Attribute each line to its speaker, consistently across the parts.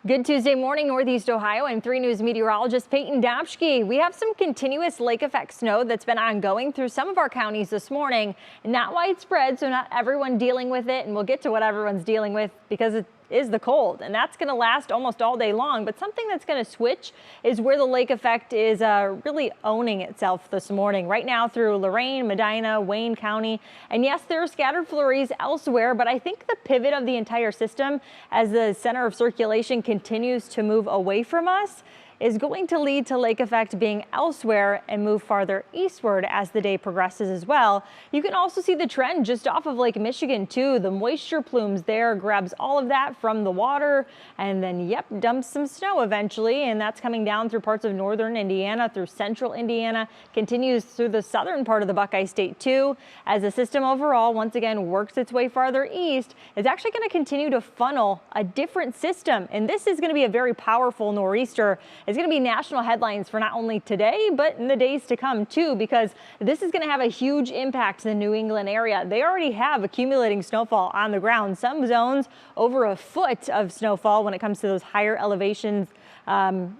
Speaker 1: Good Tuesday morning, Northeast Ohio. I'm 3 News meteorologist Peyton Dopschke. We have some continuous lake effect snow that's been ongoing through some of our counties this morning. Not widespread, so not everyone dealing with it, and we'll get to what everyone's dealing with because it is the cold, and that's going to last almost all day long. But something that's going to switch is where the lake effect is really owning itself this morning. Right now through Lorain, Medina, Wayne County, and yes, there are scattered flurries elsewhere, but I think the pivot of the entire system as the center of circulation continues to move away from us is going to lead to lake effect being elsewhere and move farther eastward as the day progresses as well. You can also see the trend just off of Lake Michigan too. The moisture plumes there grabs all of that from the water and then dumps some snow eventually, and that's coming down through parts of northern Indiana, through central Indiana, continues through the southern part of the Buckeye State too. As the system overall once again works its way farther east, it's actually going to continue to funnel a different system, and this is going to be a very powerful nor'easter. It's going to be national headlines for not only today, but in the days to come too, because this is going to have a huge impact to the New England area. They already have accumulating snowfall on the ground. Some zones over a foot of snowfall when it comes to those higher elevations,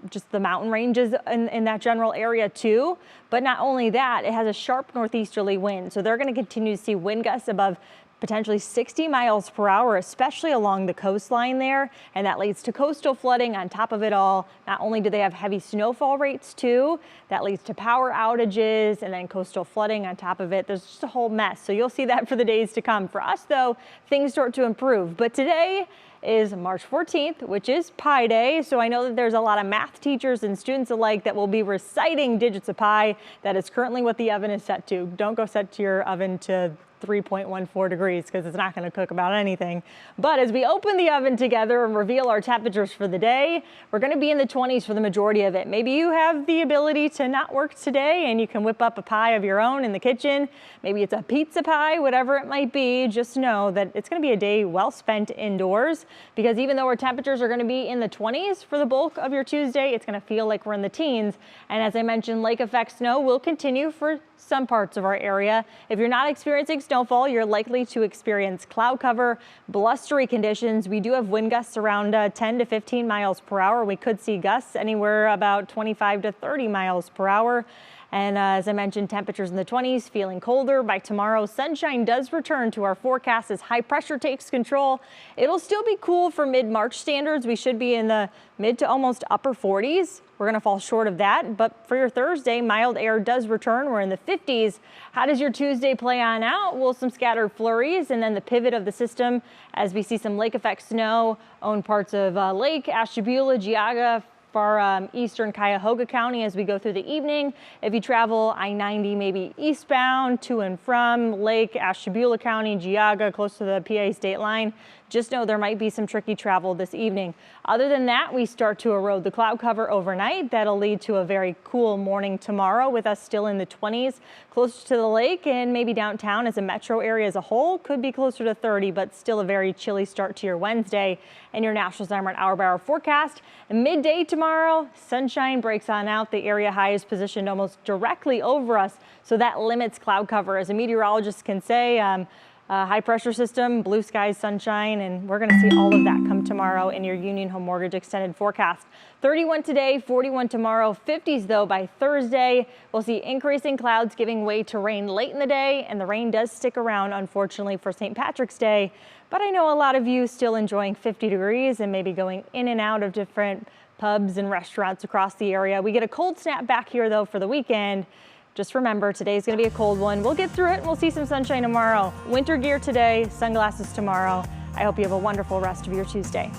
Speaker 1: just the mountain ranges in that general area too. But not only that, it has a sharp northeasterly wind. So they're going to continue to see wind gusts above potentially 60 miles per hour, especially along the coastline there. And that leads to coastal flooding on top of it all. Not only do they have heavy snowfall rates too, that leads to power outages and then coastal flooding on top of it. There's just a whole mess. So you'll see that for the days to come. For us though, things start to improve. But today is March 14th, which is Pi Day. So I know that there's a lot of math teachers and students alike that will be reciting digits of pi. That is currently what the oven is set to. Don't go set your oven to 3.14 degrees because it's not going to cook about anything. But as we open the oven together and reveal our temperatures for the day, we're going to be in the 20s for the majority of it. Maybe you have the ability to not work today and you can whip up a pie of your own in the kitchen. Maybe it's a pizza pie, whatever it might be. Just know that it's going to be a day well spent indoors, because even though our temperatures are going to be in the 20s for the bulk of your Tuesday, it's going to feel like we're in the teens. And as I mentioned, lake effect snow will continue for some parts of our area. If you're not experiencing snowfall, you're likely to experience cloud cover, blustery conditions. We do have wind gusts around 10 to 15 miles per hour. We could see gusts anywhere about 25 to 30 miles per hour. And as I mentioned, temperatures in the 20s, feeling colder. By tomorrow, sunshine does return to our forecast as high pressure takes control. It'll still be cool for mid-March standards. We should be in the mid to almost upper 40s. We're going to fall short of that. But for your Thursday, mild air does return. We're in the 50s. How does your Tuesday play on out? Well, some scattered flurries and then the pivot of the system as we see some lake effect snow own parts of Lake, Ashtabula, Geauga, far eastern Cuyahoga County as we go through the evening. If you travel I-90 maybe eastbound to and from Lake, Ashtabula County, Geauga, close to the PA state line, just know there might be some tricky travel this evening. Other than that, we start to erode the cloud cover overnight. That'll lead to a very cool morning tomorrow with us still in the 20s, closer to the lake and maybe downtown as a metro area as a whole. Could be closer to 30, but still a very chilly start to your Wednesday and your National Summer hour-by-hour forecast. And midday tomorrow, sunshine breaks on out. The area high is positioned almost directly over us, so that limits cloud cover. As a meteorologist can say, high pressure system, blue skies, sunshine, and we're going to see all of that come tomorrow in your Union Home Mortgage extended forecast. 31 today, 41 tomorrow, 50s though by Thursday. We'll see increasing clouds giving way to rain late in the day, and the rain does stick around unfortunately for St. Patrick's Day. But I know a lot of you still enjoying 50 degrees and maybe going in and out of different pubs and restaurants across the area. We get a cold snap back here though for the weekend. Just remember, today's going to be a cold one. We'll get through it and we'll see some sunshine tomorrow. Winter gear today, sunglasses tomorrow. I hope you have a wonderful rest of your Tuesday.